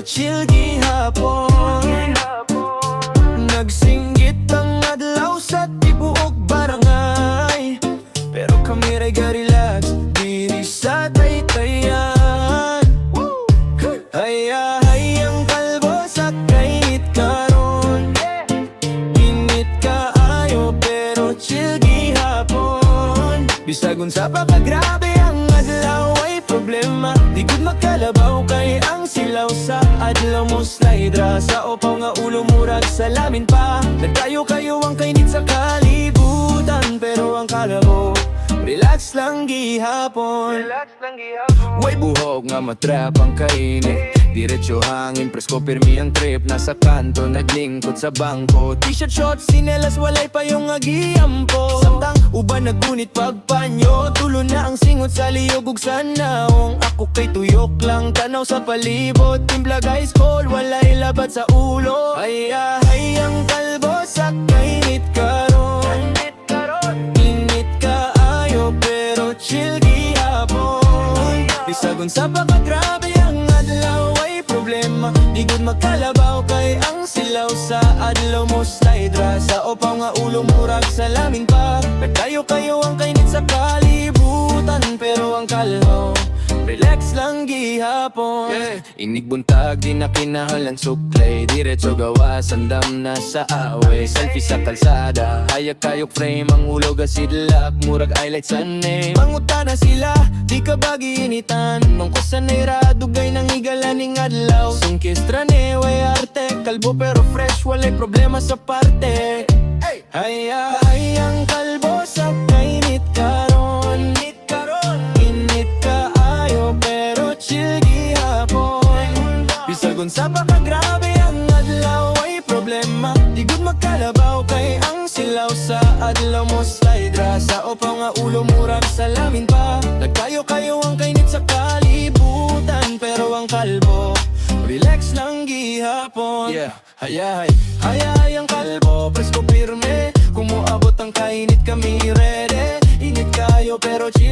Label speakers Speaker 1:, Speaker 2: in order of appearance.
Speaker 1: chill gihapon. Nagsinggit ang adlaw sa tibuok barangay, pero kami ray ga-relax diri sa Taytayan. Hayang kalbo sa kainit karon, init kaayo pero chill gihapon. Bisag unsa pa kagrabe ang adlaw ay problema, di gud makalabaw kay ang silaw sa adlaw mo slide ra sa upaw nga ulo murag salamin pa. Nagkayo kayo ang kainit sa kalibutan, pero ang kalabaw relax lang gihapon. Way buhok nga matrap ang kainit, diretso hangin, presko pirmi ang trip. Nasa kanto, naglingkod sa bangko, t-shirt, shorts, sinelas, walay pa yung agiampo. Samtang uban nagunit pagpanyo, tulo na ang singot sa liyog ug sanawong. Ako kay tuyok lang, tanaw sa palibot, timbla guys cold, walay labat sa ulo. Hayang kalbo sa kainit karon, init kaayo pero chill gihapon. Bisag unsa pa kagrabe ang adlaw ay problema, di gud magkalabaw kay ang silaw sa adlaw mo slide ra sa upaw nga ulo murag salamin pa. Nagkayo kayo ang kainit sa kalibutan, pero ang kalhaw relax lang gihapon. Inig buntag di na kinahanglan suklay, diretso gawas andam na sa away. Selfie sa kalsada, hayag kayok frame ang ulo gasidlak, murag highlight sa name. Manguta na sila, di ka ba giinitan, mangkusan na iradugay ng igalaning adlaw. Sungkis trane, way arte, kalbo pero fresh, walay problema sa parte. Hayang kalbo sa kainit karon, init kaayo pero chill gihapon. Bisag unsa pa kagrabe ang adlaw ay problema, di gud magkalabaw kay ang silaw sa adlaw mo slide ra sa upaw nga ulo murag salamin pa. Nagkayo kayo ang kainit sa kalibutan, pero ang kalbo relax lang gihapon. Hayang kalbo, presko pirme, kumuabot ang kainit kami ready. Init kayo pero chill